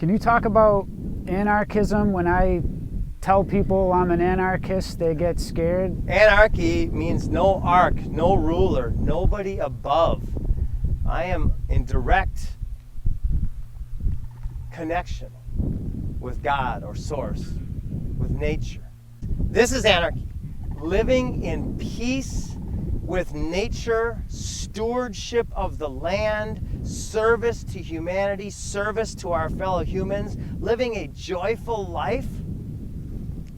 Can you talk about anarchism? When I tell people I'm an anarchist, they get scared. Anarchy means no arc, no ruler, nobody above. I am in direct connection with God or source, with nature. This is anarchy. Living in peace with nature, stewardship of the land, service to humanity, service to our fellow humans, living a joyful life.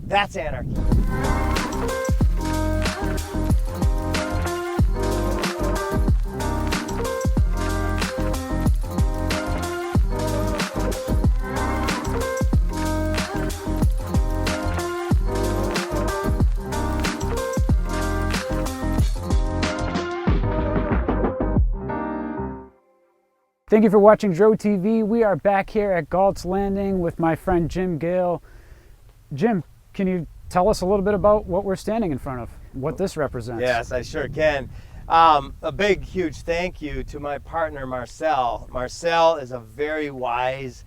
That's anarchy. Thank you for watching Dro TV. We are back here at Galt's Landing with my friend Jim Gale. Jim, can you tell us a little bit about what we're standing in front of, what this represents? Yes, I sure can. A big, huge thank you to my partner, Marcel. Marcel is a very wise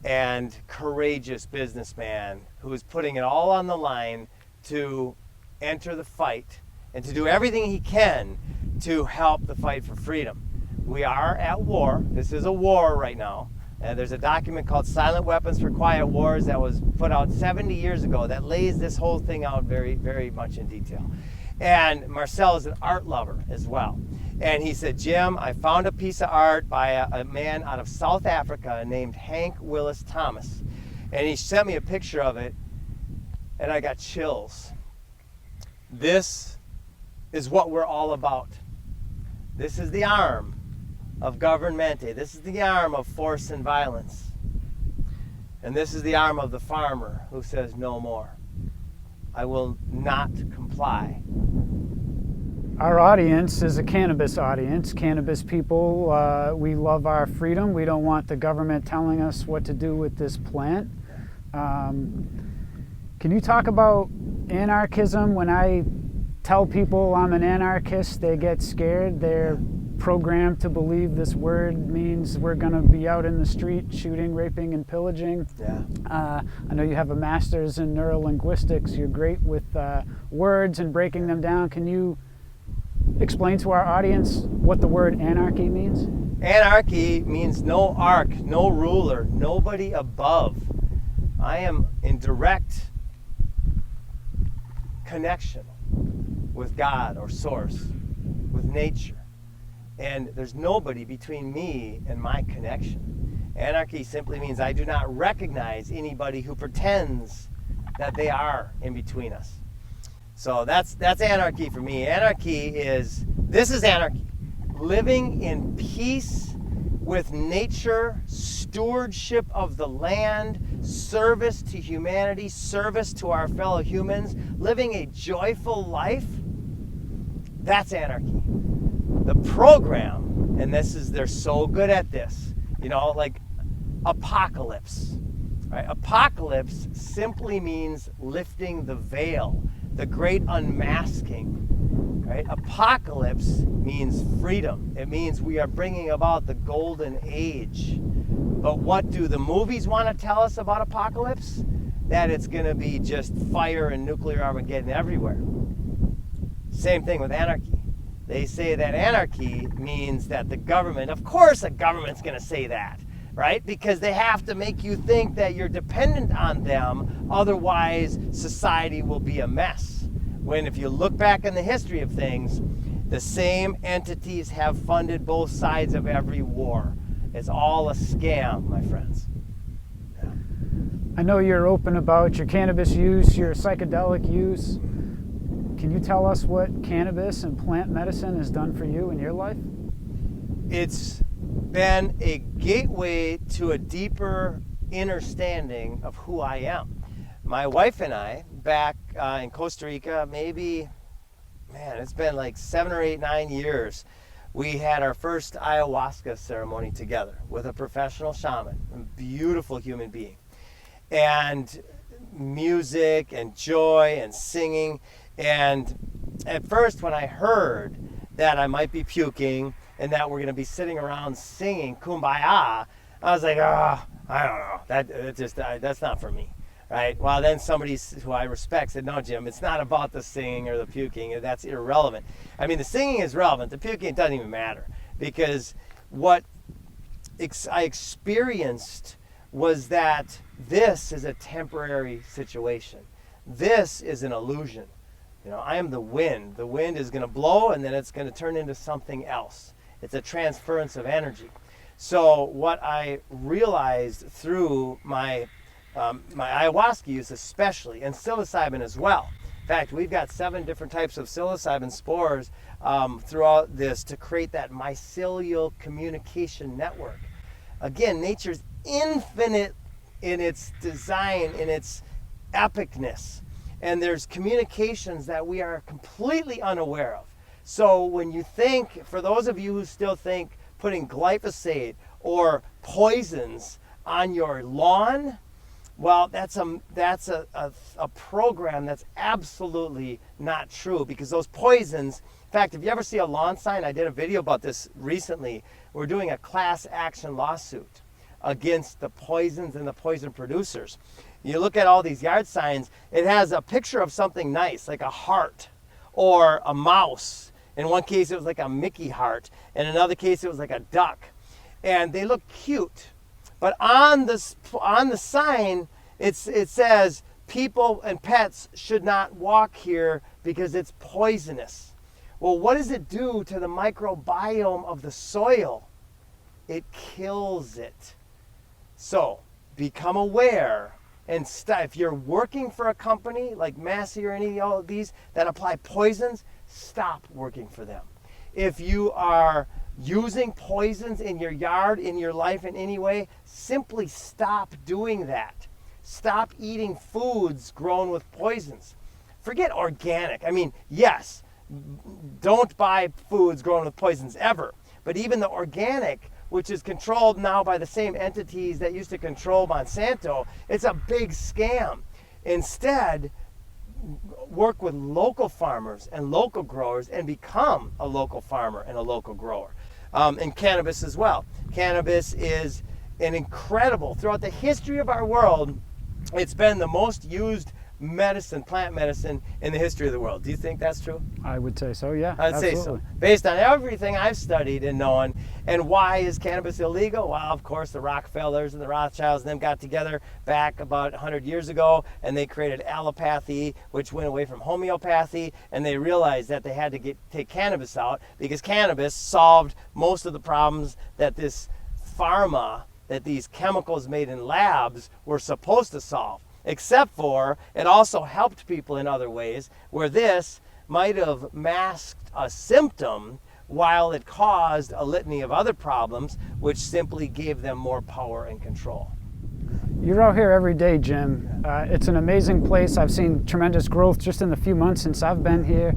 and courageous businessman who is putting it all on the line to enter the fight and to do everything he can to help the fight for freedom. We are at war. This is a war right now. There's a document called Silent Weapons for Quiet Wars that was put out 70 years ago that lays this whole thing out very, very much in detail. And Marcel is an art lover as well. And he said, Jim, I found a piece of art by a man out of South Africa named Hank Willis Thomas. And he sent me a picture of it, and I got chills. This is what we're all about. This is the arm of governmente. This is the arm of force and violence. And this is the arm of the farmer who says no more. I will not comply. Our audience is a cannabis audience. Cannabis people, we love our freedom. We don't want the government telling us what to do with this plant. Can you talk about anarchism? When I tell people I'm an anarchist, they get scared. They're programmed to believe this word means we're going to be out in the street shooting, raping, and pillaging. Yeah. I know you have a master's in neurolinguistics. You're great with words and breaking them down. Can you explain to our audience what the word anarchy means? Anarchy means no arc, no ruler, nobody above. I am in direct connection with God or source, with nature. And there's nobody between me and my connection. Anarchy simply means I do not recognize anybody who pretends that they are in between us. So that's anarchy for me. This is anarchy. Living in peace with nature, stewardship of the land, service to humanity, service to our fellow humans, living a joyful life. That's anarchy. The program, and they're so good at this, like apocalypse, right? Apocalypse simply means lifting the veil, the great unmasking, right? Apocalypse means freedom. It means we are bringing about the golden age. But what do the movies want to tell us about apocalypse? That it's going to be just fire and nuclear Armageddon everywhere. Same thing with anarchy. They say that anarchy means that the government, of course the government's going to say that, right? Because they have to make you think that you're dependent on them, otherwise society will be a mess. When if you look back in the history of things, the same entities have funded both sides of every war. It's all a scam, my friends. Yeah. I know you're open about your cannabis use, your psychedelic use. Can you tell us what cannabis and plant medicine has done for you in your life? It's been a gateway to a deeper understanding of who I am. My wife and I, back in Costa Rica, it's been like 7 or 8, 9 years, we had our first ayahuasca ceremony together with a professional shaman, a beautiful human being. And music and joy and singing. And at first, when I heard that I might be puking and that we're going to be sitting around singing Kumbaya, I was like, I don't know. That's not for me, right? Well, then somebody who I respect said, no, Jim, it's not about the singing or the puking. That's irrelevant. I mean, the singing is relevant. The puking doesn't even matter, because what I experienced was that this is a temporary situation. This is an illusion. You know, I am the wind. The wind is going to blow, and then it's going to turn into something else. It's a transference of energy. So what I realized through my ayahuasca use especially, and psilocybin as well. In fact, we've got 7 different types of psilocybin spores throughout this to create that mycelial communication network. Again, nature's infinite in its design, in its epicness. And there's communications that we are completely unaware of. So when you think, for those of you who still think putting glyphosate or poisons on your lawn, well, that's a program that's absolutely not true, because those poisons, in fact, if you ever see a lawn sign, I did a video about this recently, we're doing a class action lawsuit against the poisons and the poison producers. You look at all these yard signs, it has a picture of something nice, like a heart or a mouse. In one case, it was like a Mickey heart. In another case, it was like a duck. And they look cute. But on the sign, it says, people and pets should not walk here because it's poisonous. Well, what does it do to the microbiome of the soil? It kills it. So, become aware. And if you're working for a company like Massey or any of these that apply poisons, stop working for them. If you are using poisons in your yard, in your life in any way, simply stop doing that. Stop eating foods grown with poisons. Forget organic. I mean, yes, don't buy foods grown with poisons ever. But even the organic, which is controlled now by the same entities that used to control Monsanto, it's a big scam. Instead, work with local farmers and local growers and become a local farmer and a local grower. And cannabis as well. Cannabis is an incredible, throughout the history of our world, it's been the most used medicine, plant medicine, in the history of the world. Do you think that's true? I would say so, yeah. I'd say so. Based on everything I've studied and known. And why is cannabis illegal? Well, of course, the Rockefellers and the Rothschilds and them got together back about 100 years ago, and they created allopathy, which went away from homeopathy, and they realized that they had to take cannabis out, because cannabis solved most of the problems that this pharma, that these chemicals made in labs were supposed to solve. Except for it also helped people in other ways, where this might have masked a symptom while it caused a litany of other problems, which simply gave them more power and control. You're out here every day, Jim. It's an amazing place. I've seen tremendous growth just in the few months since I've been here.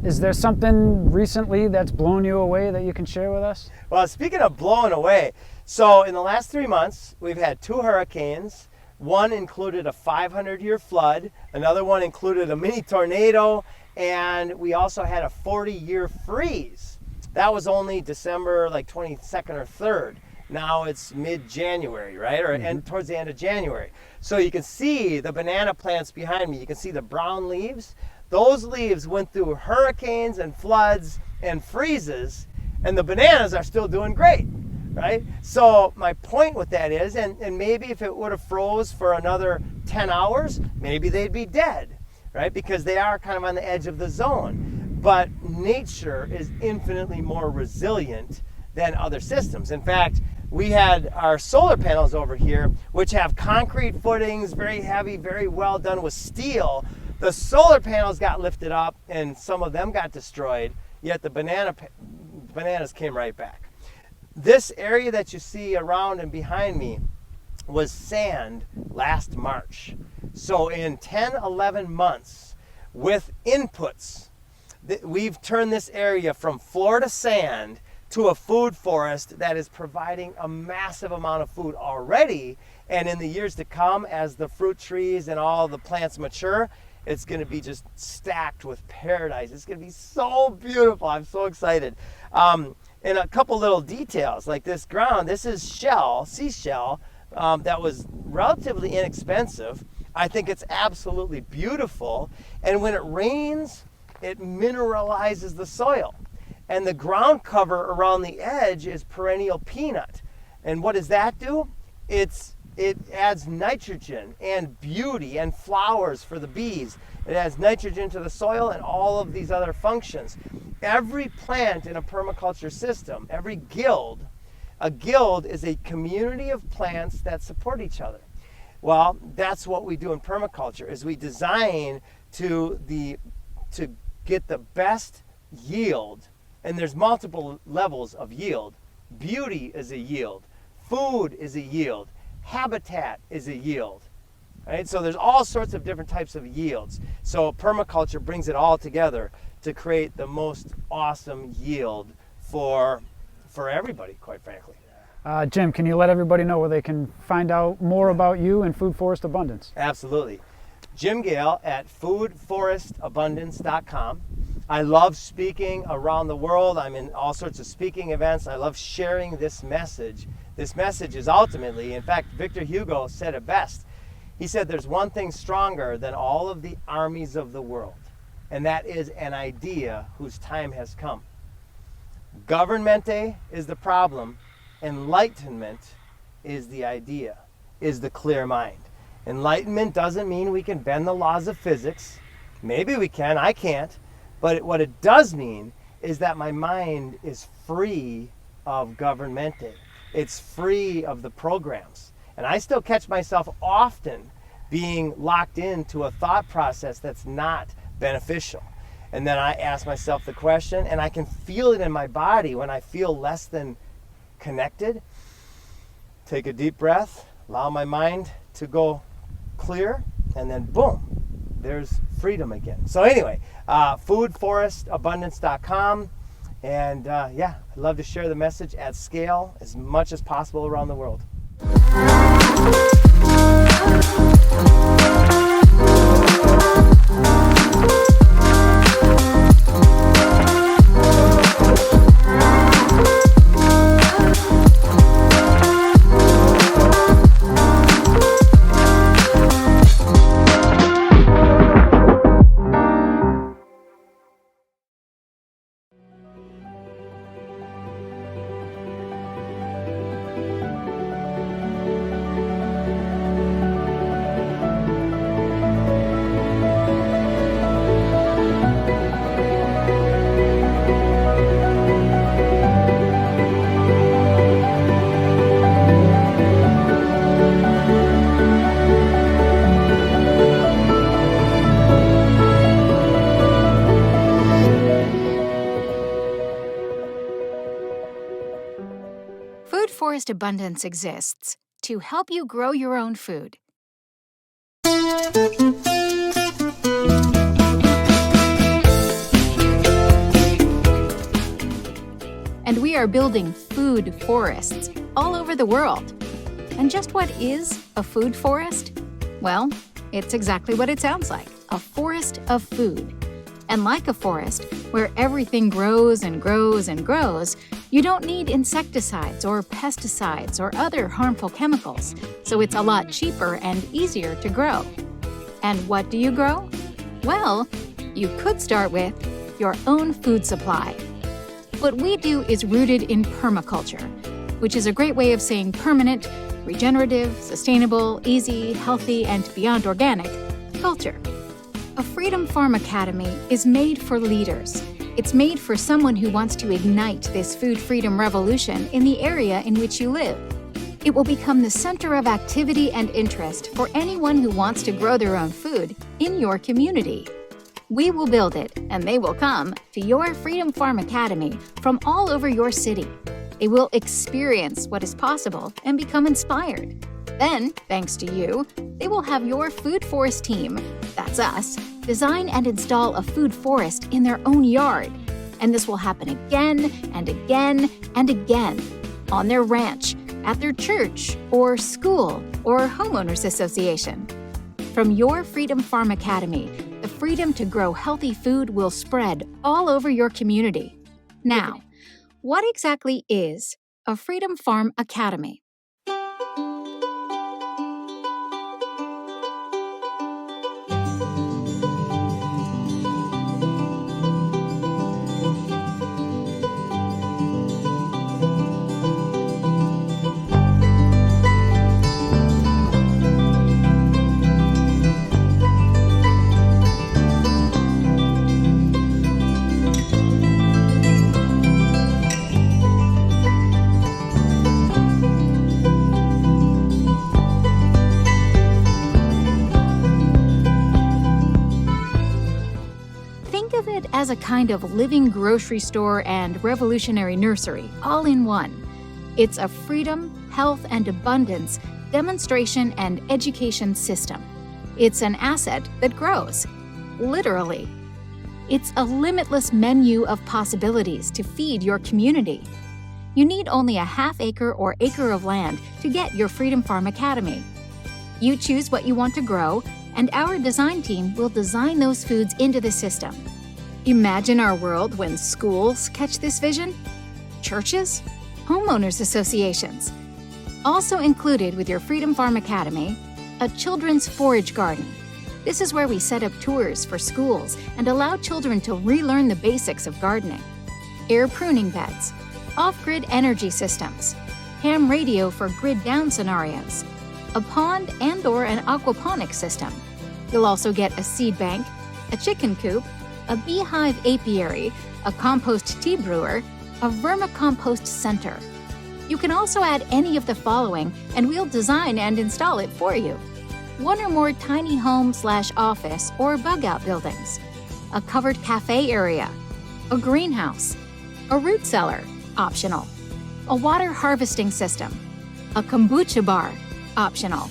Is there something recently that's blown you away that you can share with us? Well, speaking of blown away, so in the last 3 months, we've had 2 hurricanes. One included a 500-year flood, another one included a mini tornado, and we also had a 40-year freeze. That was only December like 22nd or 3rd. Now it's mid-January, right? Or and towards the end of January. So you can see the banana plants behind me. You can see the brown leaves. Those leaves went through hurricanes and floods and freezes, and the bananas are still doing great. Right? So my point with that is, and maybe if it would have froze for another 10 hours, maybe they'd be dead, right? Because they are kind of on the edge of the zone. But nature is infinitely more resilient than other systems. In fact, we had our solar panels over here, which have concrete footings, very heavy, very well done with steel. The solar panels got lifted up and some of them got destroyed, yet the bananas came right back. This area that you see around and behind me was sand last March. So in 10, 11 months, with inputs, we've turned this area from floor to sand to a food forest that is providing a massive amount of food already. And in the years to come, as the fruit trees and all the plants mature, it's going to be just stacked with paradise. It's going to be so beautiful. I'm so excited. And a couple little details, like this ground, this is seashell, that was relatively inexpensive. I think it's absolutely beautiful. And when it rains, it mineralizes the soil. And the ground cover around the edge is perennial peanut. And what does that do? It adds nitrogen and beauty and flowers for the bees. It adds nitrogen to the soil and all of these other functions. Every plant in a permaculture system, every guild, a guild is a community of plants that support each other. Well, that's what we do in permaculture, is we design to get the best yield, and there's multiple levels of yield. Beauty is a yield, food is a yield, habitat is a yield. Right? So there's all sorts of different types of yields. So permaculture brings it all together to create the most awesome yield for everybody, quite frankly. Jim, can you let everybody know where they can find out more about you and Food Forest Abundance? Absolutely. Jim Gale at foodforestabundance.com. I love speaking around the world. I'm in all sorts of speaking events. I love sharing this message. This message is ultimately, in fact, Victor Hugo said it best. He said there's one thing stronger than all of the armies of the world, and that is an idea whose time has come. Governmente is the problem. Enlightenment is the idea, is the clear mind. Enlightenment doesn't mean we can bend the laws of physics. Maybe we can, I can't. But what it does mean is that my mind is free of governmente. It's free of the programs. And I still catch myself often being locked into a thought process that's not beneficial. And then I ask myself the question, and I can feel it in my body when I feel less than connected. Take a deep breath, allow my mind to go clear, and then boom, there's freedom again. So anyway, foodforestabundance.com, and yeah, I'd love to share the message at scale as much as possible around the world. Food Forest Abundance exists to help you grow your own food. And we are building food forests all over the world. And just what is a food forest? Well, it's exactly what it sounds like, a forest of food. And like a forest, where everything grows and grows and grows, you don't need insecticides or pesticides or other harmful chemicals, so it's a lot cheaper and easier to grow. And what do you grow? Well, you could start with your own food supply. What we do is rooted in permaculture, which is a great way of saying permanent, regenerative, sustainable, easy, healthy, and beyond organic culture. A Freedom Farm Academy is made for leaders. It's made for someone who wants to ignite this food freedom revolution in the area in which you live. It will become the center of activity and interest for anyone who wants to grow their own food in your community. We will build it, and they will come to your Freedom Farm Academy from all over your city. They will experience what is possible and become inspired. Then, thanks to you, they will have your food forest team, that's us, design and install a food forest in their own yard. And this will happen again and again and again on their ranch, at their church or school or homeowners association. From your Freedom Farm Academy, the freedom to grow healthy food will spread all over your community. Now, what exactly is a Freedom Farm Academy? as a kind of living grocery store and revolutionary nursery, all in one. It's a freedom, health, and abundance demonstration and education system. It's an asset that grows, literally. It's a limitless menu of possibilities to feed your community. You need only a half-acre or acre of land to get your Freedom Farm Academy. You choose what you want to grow, and our design team will design those foods into the system. Imagine our world when schools catch this vision, churches, homeowners associations. Also included with your Freedom Farm Academy, a children's forage garden. This is where we set up tours for schools and allow children to relearn the basics of gardening. Air pruning beds, off-grid energy systems, ham radio for grid-down scenarios, a pond and/or an aquaponics system. You'll also get a seed bank, a chicken coop, a beehive apiary, a compost tea brewer, a vermicompost center. You can also add any of the following, and we'll design and install it for you. 1 or more tiny home/office or bug-out buildings, a covered cafe area, a greenhouse, a root cellar, optional, a water harvesting system, a kombucha bar, optional,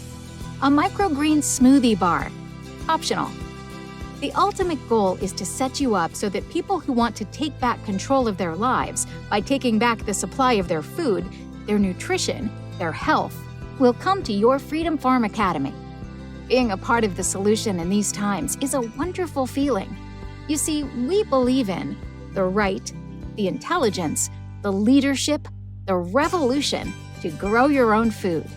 a microgreen smoothie bar, optional. The ultimate goal is to set you up so that people who want to take back control of their lives by taking back the supply of their food, their nutrition, their health, will come to your Freedom Farm Academy. Being a part of the solution in these times is a wonderful feeling. You see, we believe in the right, the intelligence, the leadership, the revolution to grow your own food.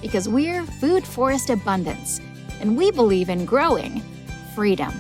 Because we're Food Forest Abundance, and we believe in growing freedom.